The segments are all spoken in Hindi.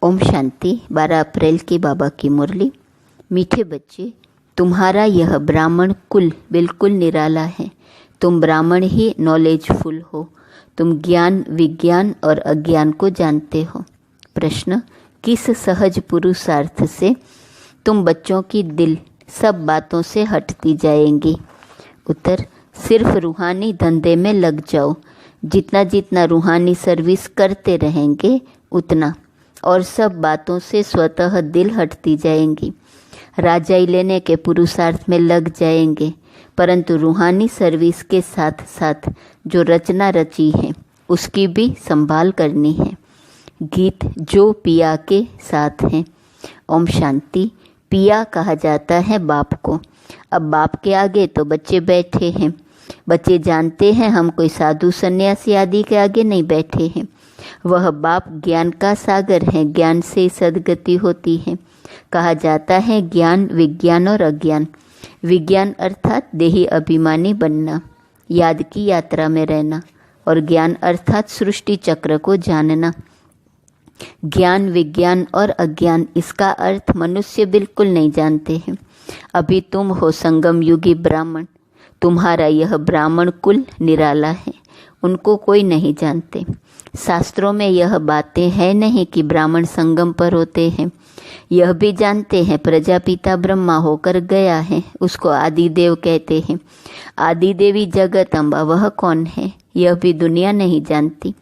ओम शांति। 12 अप्रैल की बाबा की मुरली। मीठे बच्चे, तुम्हारा यह ब्राह्मण कुल बिल्कुल निराला है। तुम ब्राह्मण ही नॉलेजफुल हो। तुम ज्ञान, विज्ञान और अज्ञान को जानते हो। प्रश्न, किस सहज पुरुषार्थ से तुम बच्चों की दिल सब बातों से हटती जाएंगी? उत्तर, सिर्फ रूहानी धंधे में लग जाओ। जितना जितना रूहानी सर्विस करते रहेंगे उतना, और सब बातों से स्वतः दिल हटती जाएंगी। राजाई लेने के पुरुषार्थ में लग जाएंगे, परंतु रूहानी सर्विस के साथ साथ जो रचना रची है उसकी भी संभाल करनी है। गीत जो पिया के साथ हैं। ओम शांति। पिया कहा जाता है बाप को। अब बाप के आगे तो बच्चे बैठे हैं। बच्चे जानते हैं हम कोई साधु सन्यासी आदि के आगे नहीं बैठे हैं। वह बाप ज्ञान का सागर है। ज्ञान से सद्गति होती है। कहा जाता है ज्ञान, विज्ञान और अज्ञान। विज्ञान अर्थात देही अभिमानी बनना, याद की यात्रा में रहना, और ज्ञान अर्थात सृष्टि चक्र को जानना। ज्ञान, विज्ञान और अज्ञान, इसका अर्थ मनुष्य बिल्कुल नहीं जानते हैं। अभी तुम हो संगम युगी ब्राह्मण। तुम्हारा यह ब्राह्मण कुल निराला है। उनको कोई नहीं जानते। शास्त्रों में यह बातें हैं नहीं कि ब्राह्मण संगम पर होते हैं। यह भी जानते हैं प्रजापिता ब्रह्मा होकर गया है, उसको आदिदेव कहते हैं। आदिदेवी जगत अम्बा वह कौन है, यह भी दुनिया नहीं जानती।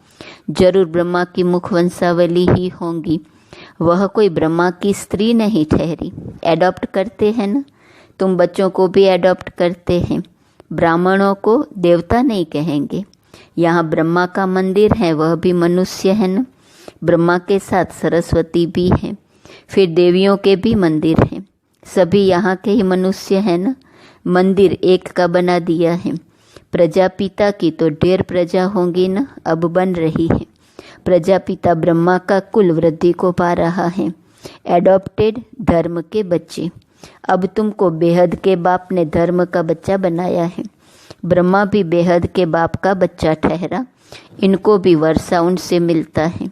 जरूर ब्रह्मा की मुख वंशावली ही होंगी। वह कोई ब्रह्मा की स्त्री नहीं ठहरी। एडॉप्ट करते हैं ना, तुम बच्चों को भी एडॉप्ट करते हैं। ब्राह्मणों को देवता नहीं कहेंगे। यहाँ ब्रह्मा का मंदिर है, वह भी मनुष्य है ना। ब्रह्मा के साथ सरस्वती भी है, फिर देवियों के भी मंदिर हैं। सभी यहाँ के ही मनुष्य हैं ना। मंदिर एक का बना दिया है। प्रजापिता की तो ढेर प्रजा होंगी ना, अब बन रही है। प्रजापिता ब्रह्मा का कुल वृद्धि को पा रहा है। एडॉप्टेड धर्म के बच्चे। अब तुमको बेहद के बाप ने धर्म का बच्चा बनाया है। ब्रह्मा भी बेहद के बाप का बच्चा ठहरा। इनको भी वर्षा उनसे मिलता है।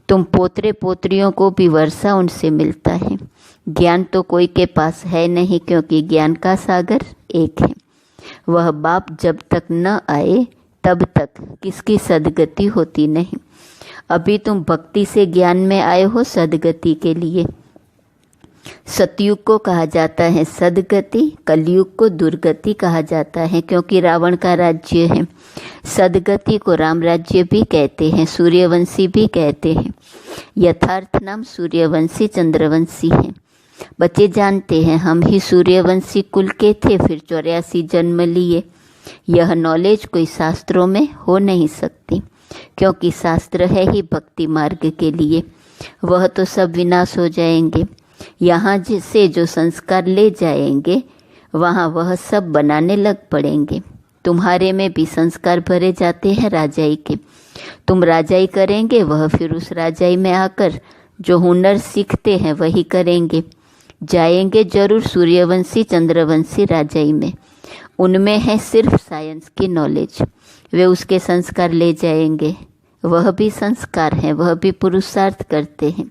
तुम पोतरे पोत्रियों को भी वर्षा उनसे मिलता है। ज्ञान तो कोई के पास है नहीं, क्योंकि ज्ञान का सागर एक है। वह बाप जब तक न आए तब तक किसकी सद्गति होती नहीं। अभी तुम भक्ति से ज्ञान में आए हो सद्गति के लिए। सतयुग को कहा जाता है सद्गति, कलयुग को दुर्गति कहा जाता है, क्योंकि रावण का राज्य है। सद्गति को राम राज्य भी कहते हैं, सूर्यवंशी भी कहते हैं। यथार्थ नाम सूर्यवंशी चंद्रवंशी है। बच्चे जानते हैं हम ही सूर्यवंशी कुल के थे, फिर 84 जन्म लिए। यह नॉलेज कोई शास्त्रों में हो नहीं सकती, क्योंकि शास्त्र है ही भक्ति मार्ग के लिए। वह तो सब विनाश हो जाएंगे। यहाँ से जो संस्कार ले जाएंगे वहाँ वह सब बनाने लग पड़ेंगे। तुम्हारे में भी संस्कार भरे जाते हैं राजाई के। तुम राजाई करेंगे, वह फिर उस राजाई में आकर जो हुनर सीखते हैं वही करेंगे। जाएंगे जरूर सूर्यवंशी चंद्रवंशी राजाई में। उनमें है सिर्फ साइंस की नॉलेज। वे उसके संस्कार ले जाएंगे। वह भी संस्कार हैं, वह भी पुरुषार्थ करते हैं।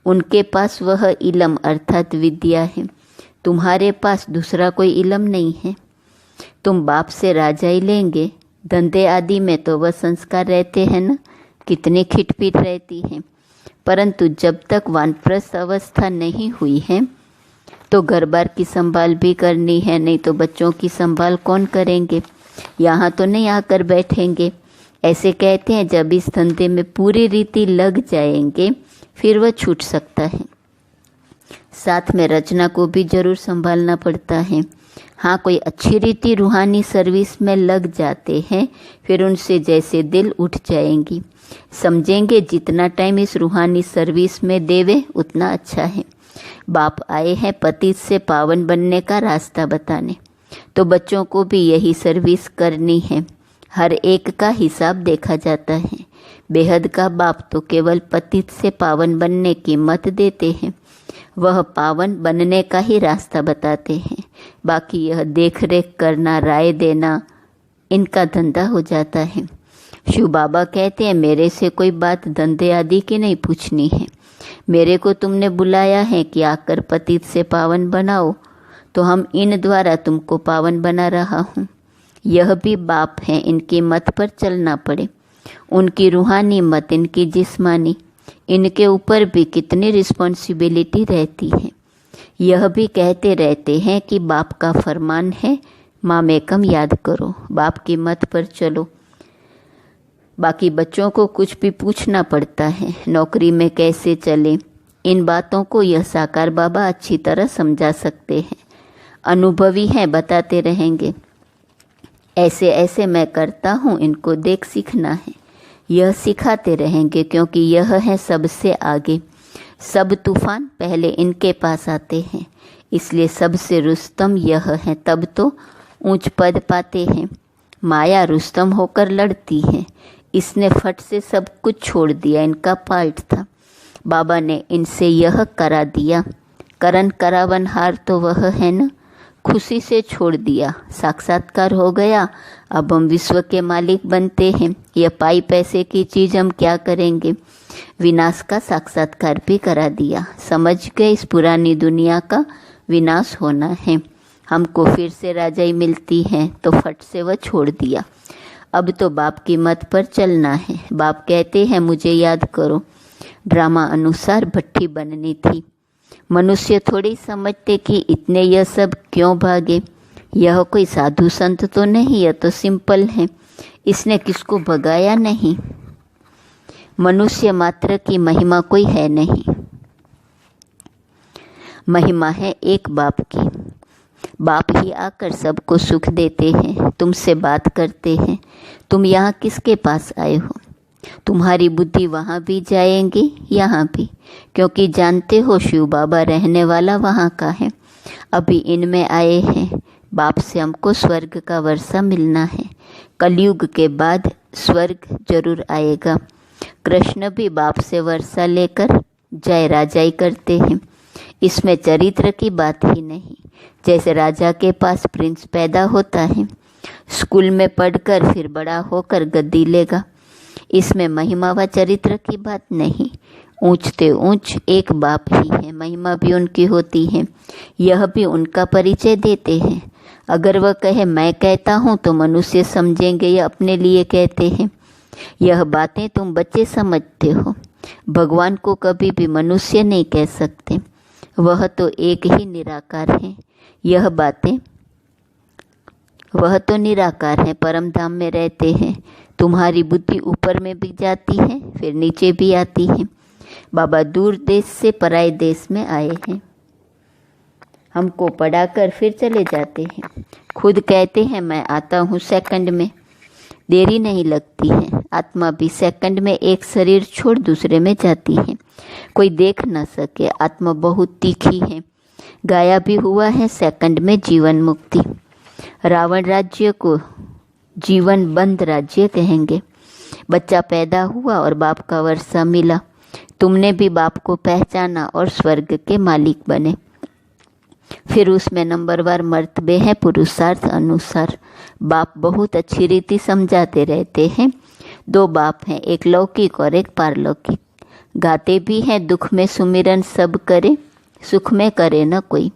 उनके पास वह इलम अर्थात विद्या है। तुम्हारे पास दूसरा कोई इलम नहीं है। तुम बाप से राजाई लेंगे। धंधे आदि में तो वह संस्कार रहते हैं ना, कितनी खिटपीट रहती है। परंतु जब तक वानप्रस्थ अवस्था नहीं हुई है तो घर बार की संभाल भी करनी है, नहीं तो बच्चों की संभाल कौन करेंगे। यहाँ तो नहीं आकर बैठेंगे। ऐसे कहते हैं जब इस धंधे में पूरी रीति लग जाएंगे फिर वह छूट सकता है। साथ में रचना को भी जरूर संभालना पड़ता है। हाँ, कोई अच्छी रीति रूहानी सर्विस में लग जाते हैं, फिर उनसे जैसे दिल उठ जाएंगी। समझेंगे जितना टाइम इस रूहानी सर्विस में देवे उतना अच्छा है। बाप आए हैं पतित से पावन बनने का रास्ता बताने, तो बच्चों को भी यही सर्विस करनी है। हर एक का हिसाब देखा जाता है। बेहद का बाप तो केवल पतित से पावन बनने की मत देते हैं, वह पावन बनने का ही रास्ता बताते हैं। बाकी यह देख रेख करना, राय देना, इनका धंधा हो जाता है। शिव बाबा कहते हैं मेरे से कोई बात धंधे आदि की नहीं पूछनी है। मेरे को तुमने बुलाया है कि आकर पतित से पावन बनाओ, तो हम इन द्वारा तुमको पावन बना रहा हूँ। यह भी बाप है, इनकी मत पर चलना पड़े। उनकी रूहानी मत, इनकी जिस्मानी, इनके ऊपर भी कितनी रिस्पॉन्सिबिलिटी रहती है। यह भी कहते रहते हैं कि बाप का फरमान है, मामेकम याद करो, बाप की मत पर चलो। बाकी बच्चों को कुछ भी पूछना पड़ता है, नौकरी में कैसे चले, इन बातों को यह साकार बाबा अच्छी तरह समझा सकते हैं। अनुभवी हैं, बताते रहेंगे, ऐसे ऐसे मैं करता हूँ, इनको देख सीखना है। यह सिखाते रहेंगे, क्योंकि यह है सबसे आगे। सब तूफान पहले इनके पास आते हैं, इसलिए सबसे रुस्तम यह है, तब तो ऊंच पद पाते हैं। माया रुस्तम होकर लड़ती है, इसने फट से सब कुछ छोड़ दिया, इनका पार्ट था। बाबा ने इनसे यह करा दिया, करण करावनहार तो वह है न, खुशी से छोड़ दिया, साक्षात्कार हो गया। अब हम विश्व के मालिक बनते हैं। यह पाई पैसे की चीज़ हम क्या करेंगे। विनाश का साक्षात्कार भी करा दिया, समझ गए इस पुरानी दुनिया का विनाश होना है, हमको फिर से राजाई मिलती है, तो फट से वह छोड़ दिया। अब तो बाप की मत पर चलना है। बाप कहते हैं मुझे याद करो। ड्रामा अनुसार भट्टी बननी थी। मनुष्य थोड़ी समझते कि इतने यह सब क्यों भागे। यह कोई साधु संत तो नहीं, यह तो सिंपल है, इसने किसको भगाया नहीं। मनुष्य मात्र की महिमा कोई है नहीं, महिमा है एक बाप की। बाप ही आकर सबको सुख देते हैं, तुमसे बात करते हैं। तुम यहाँ किसके पास आए हो। तुम्हारी बुद्धि वहाँ भी जाएंगी, यहाँ भी, क्योंकि जानते हो शिव बाबा रहने वाला वहाँ का है। अभी इनमें आए हैं। बाप से हमको स्वर्ग का वर्षा मिलना है। कलयुग के बाद स्वर्ग जरूर आएगा। कृष्ण भी बाप से वर्षा लेकर जय राजाई करते हैं। इसमें चरित्र की बात ही नहीं। जैसे राजा के पास प्रिंस पैदा होता है, स्कूल में पढ़कर फिर बड़ा होकर गद्दी लेगा। इसमें महिमा व चरित्र की बात नहीं। ऊंचते ऊंच एक बाप ही है, महिमा भी उनकी होती है। यह भी उनका परिचय देते हैं। अगर वह कहे मैं कहता हूँ तो मनुष्य समझेंगे यह अपने लिए कहते हैं। यह बातें तुम बच्चे समझते हो। भगवान को कभी भी मनुष्य नहीं कह सकते, वह तो एक ही निराकार है। यह बातें, वह तो निराकार है, परम धाम में रहते हैं। तुम्हारी बुद्धि ऊपर में भी जाती है, फिर नीचे भी आती है। बाबा दूर देश से पराए देश में आए हैं, हमको पढ़ाकर फिर चले जाते हैं। खुद कहते हैं मैं आता हूँ सेकंड में, देरी नहीं लगती है। आत्मा भी सेकंड में एक शरीर छोड़ दूसरे में जाती है, कोई देख न सके। आत्मा बहुत तीखी है। गाया भी हुआ है सेकंड में जीवन मुक्ति। रावण राज्य को जीवन बंद राज्य कहेंगे। बच्चा पैदा हुआ और बाप का वर्षा मिला। तुमने भी बाप को पहचाना और स्वर्ग के मालिक बने। फिर उसमें नंबरवार मर्तबे हैं पुरुषार्थ अनुसार। बाप बहुत अच्छी रीति समझाते रहते हैं। दो बाप हैं, एक लौकिक और एक पारलौकिक। गाते भी हैं दुख में सुमिरन सब करे, सुख में करे न कोई।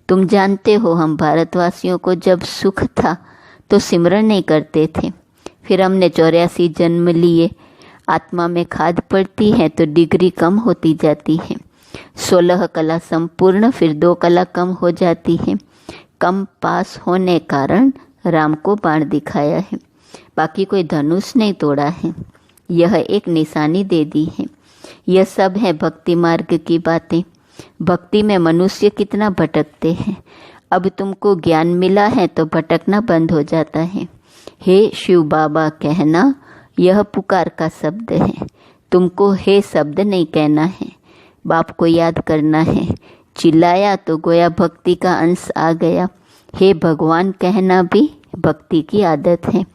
तुम जानते हो हम भारतवासियों को जब सुख था तो सिमरन नहीं करते थे। फिर हमने 84 जन्म लिए। आत्मा में खाद पड़ती है तो डिग्री कम होती जाती है। 16 कला संपूर्ण, फिर 2 कला कम हो जाती है। कम पास होने कारण राम को बाण दिखाया है, बाकी कोई धनुष नहीं तोड़ा है। यह एक निशानी दे दी है। यह सब है भक्ति मार्ग की बातें। भक्ति में मनुष्य कितना भटकते हैं। अब तुमको ज्ञान मिला है तो भटकना बंद हो जाता है। हे शिव बाबा कहना यह पुकार का शब्द है। तुमको हे शब्द नहीं कहना है, बाप को याद करना है। चिल्लाया तो गोया भक्ति का अंश आ गया। हे भगवान कहना भी भक्ति की आदत है।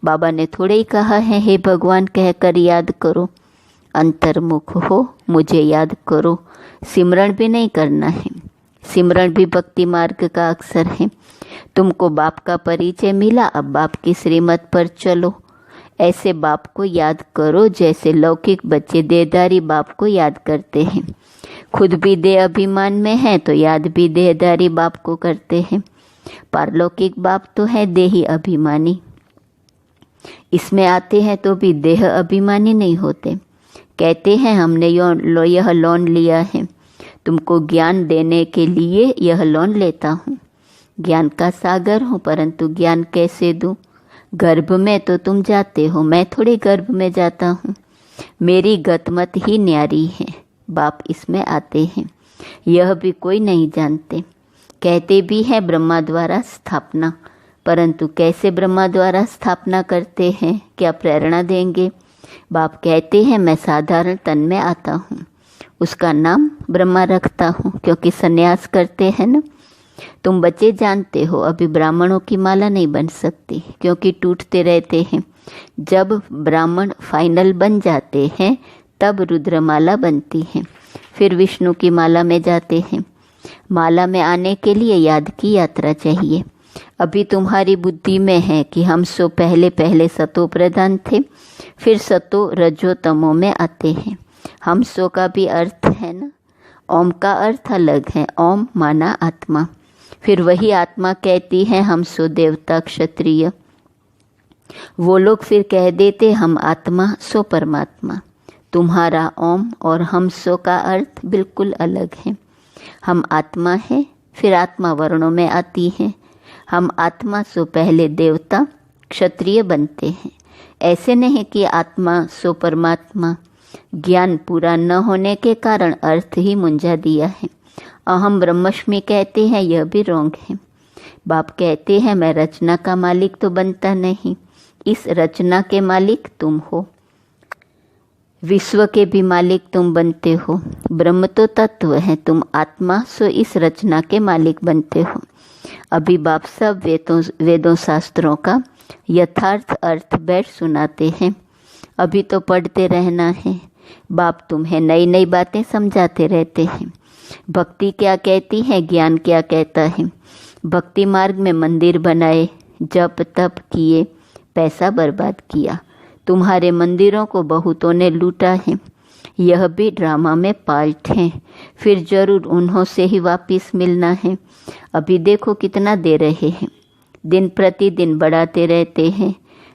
बाबा ने थोड़े ही कहा है हे भगवान कहकर याद करो। अंतर्मुख हो, मुझे याद करो। सिमरण भी नहीं करना है। सिमरण भी भक्ति मार्ग का अक्षर है। तुमको बाप का परिचय मिला, अब बाप की श्रीमत पर चलो। ऐसे बाप को याद करो जैसे लौकिक बच्चे देहधारी बाप को याद करते हैं। खुद भी देह अभिमान में है तो याद भी देहधारी बाप को करते हैं। पारलौकिक बाप तो है देही अभिमानी, इसमें आते हैं तो भी देह अभिमानी नहीं होते। कहते हैं हमने यह लोन लिया है, तुमको ज्ञान देने के लिए यह लोन लेता हूँ। ज्ञान का सागर हूँ, परंतु ज्ञान कैसे दूँ? गर्भ में तो तुम जाते हो, मैं थोड़ी गर्भ में जाता हूँ। मेरी गतमत ही न्यारी है, बाप इसमें आते हैं। यह भी कोई नहीं जानते। कहते भी हैं ब्रह्मा द्वारा स्थापना, परंतु कैसे ब्रह्मा द्वारा स्थापना करते हैं, क्या प्रेरणा देंगे? बाप कहते हैं मैं साधारण तन में आता हूँ, उसका नाम ब्रह्मा रखता हूँ, क्योंकि सन्यास करते हैं ना। तुम बच्चे जानते हो अभी ब्राह्मणों की माला नहीं बन सकती, क्योंकि टूटते रहते हैं। जब ब्राह्मण फाइनल बन जाते हैं तब रुद्रमाला बनती है, फिर विष्णु की माला में जाते हैं। माला में आने के लिए याद की यात्रा चाहिए। अभी तुम्हारी बुद्धि में है कि हम सो पहले सतो प्रधान थे, फिर सतो रजो तमो में आते हैं। हम सो का भी अर्थ है ना, ओम का अर्थ अलग है। ओम माना आत्मा, फिर वही आत्मा कहती है हम सो देवता क्षत्रिय। वो लोग फिर कह देते हम आत्मा सो परमात्मा। तुम्हारा ओम और हम सो का अर्थ बिल्कुल अलग है। हम आत्मा है, फिर आत्मा वर्णों में आती है। हम आत्मा सो पहले देवता क्षत्रिय बनते हैं। ऐसे नहीं कि आत्मा सो परमात्मा। ज्ञान पूरा न होने के कारण अर्थ ही मुंझा दिया है। अहम ब्रह्मस्मि कहते हैं, यह भी रोंग है। बाप कहते हैं मैं रचना का मालिक तो बनता नहीं, इस रचना के मालिक तुम हो। विश्व के भी मालिक तुम बनते हो। ब्रह्म तो तत्व है, तुम आत्मा सो इस रचना के मालिक बनते हो। अभी बाप सब वेदों शास्त्रों का यथार्थ अर्थ बैठ सुनाते हैं। अभी तो पढ़ते रहना है। बाप तुम्हें नई नई बातें समझाते रहते हैं। भक्ति क्या कहती है, ज्ञान क्या कहता है। भक्ति मार्ग में मंदिर बनाए, जप तप किए, पैसा बर्बाद किया। तुम्हारे मंदिरों को बहुतों ने लूटा है। यह भी ड्रामा में पार्ट है, फिर जरूर उन्हों से ही वापस मिलना है। अभी देखो कितना दे रहे हैं, दिन प्रतिदिन बढ़ाते रहते हैं।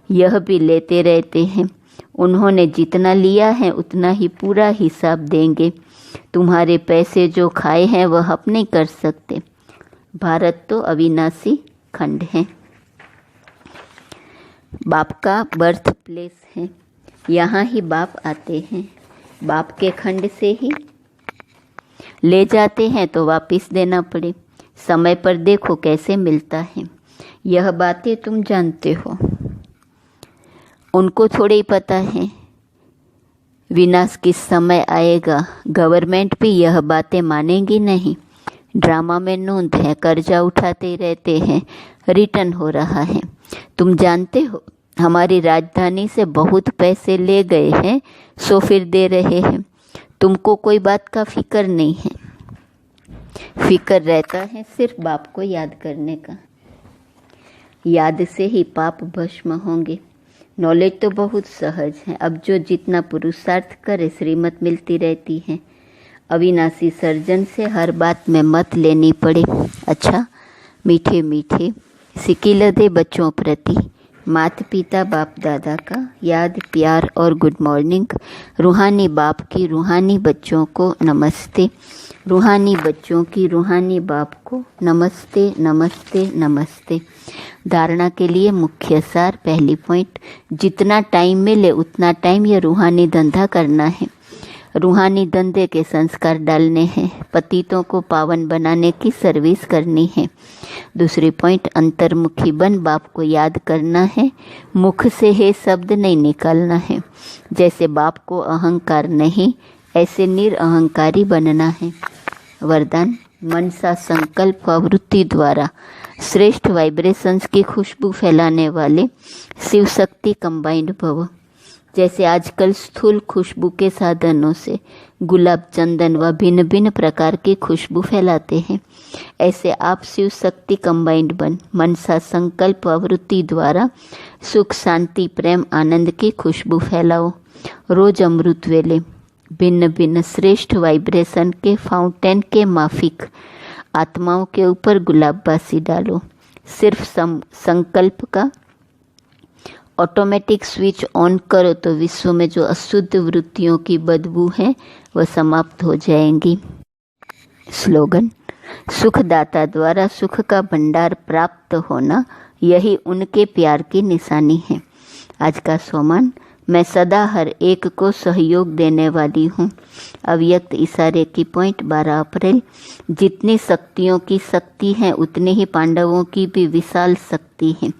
यह भी लेते रहते हैं। उन्होंने जितना लिया है उतना ही पूरा हिसाब देंगे। तुम्हारे पैसे जो खाए हैं वह अब नहीं कर सकते। भारत तो अविनाशी खंड है, बाप का बर्थ प्लेस है। यहाँ ही बाप आते हैं, बाप के खंड से ही ले जाते हैं तो वापस देना पड़े। समय पर देखो कैसे मिलता है। यह बातें तुम जानते हो, उनको थोड़े ही पता है विनाश किस समय आएगा। गवर्नमेंट भी यह बातें मानेंगी नहीं। ड्रामा में नोंद है, कर्जा उठाते ही रहते हैं, रिटर्न हो रहा है। तुम जानते हो हमारी राजधानी से बहुत पैसे ले गए हैं, सो फिर दे रहे हैं। तुमको कोई बात का फिक्र नहीं है। फिक्र रहता है सिर्फ बाप को याद करने का। याद से ही पाप भस्म होंगे। नॉलेज तो बहुत सहज है। अब जो जितना पुरुषार्थ करे श्रीमत मिलती रहती है। अविनाशी सर्जन से हर बात में मत लेनी पड़े। अच्छा, मीठे मीठे सिकिलदे बच्चों प्रति माता पिता बाप दादा का याद प्यार और गुड मॉर्निंग। रूहानी बाप की रूहानी बच्चों को नमस्ते। रूहानी बच्चों की रूहानी बाप को नमस्ते नमस्ते नमस्ते। धारणा के लिए मुख्य सार, पहली पॉइंट, जितना टाइम मिले उतना टाइम यह रूहानी धंधा करना है। रूहानी धंधे के संस्कार डालने हैं। पतितों को पावन बनाने की सर्विस करनी है। दूसरी पॉइंट, अंतर्मुखी बन बाप को याद करना है। मुख से हे शब्द नहीं निकालना है। जैसे बाप को अहंकार नहीं, ऐसे निरअहंकारी बनना है। वरदान, मनसा संकल्प वृत्ति द्वारा श्रेष्ठ वाइब्रेशंस की खुशबू फैलाने वाले शिव शक्ति कंबाइंड भव। जैसे आजकल स्थूल खुशबू के साधनों से गुलाब, चंदन व भिन्न भिन्न प्रकार की खुशबू फैलाते हैं, ऐसे आप शिव शक्ति कंबाइंड बन मनसा संकल्प व वृत्ति द्वारा सुख, शांति, प्रेम, आनंद की खुशबू फैलाओ। रोज अमृत वेले भिन्न भिन्न श्रेष्ठ वाइब्रेशन के फाउंटेन के माफिक आत्माओं के ऊपर गुलाब बासी डालो। सिर्फ संकल्प का ऑटोमेटिक स्विच ऑन करो तो विश्व में जो अशुद्ध वृत्तियों की बदबू है वह समाप्त हो जाएंगी। स्लोगन: सुखदाता द्वारा सुख का भंडार प्राप्त होना, यही उनके प्यार की निशानी है। आज का सोमान: मैं सदा हर एक को सहयोग देने वाली हूँ। अव्यक्त इशारे की पॉइंट 12 अप्रैल। जितनी शक्तियों की शक्ति है उतने ही पांडवों की भी विशाल शक्ति है,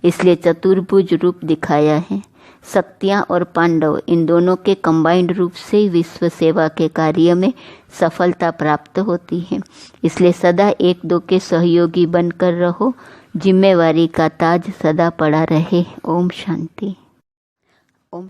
इसलिए चतुर्भुज रूप दिखाया है। शक्तियाँ और पांडव इन दोनों के कंबाइंड रूप से ही विश्व सेवा के कार्य में सफलता प्राप्त होती है। इसलिए सदा एक दो के सहयोगी बनकर रहो। जिम्मेवारी का ताज सदा पड़ा रहे। ओम शांति। ओम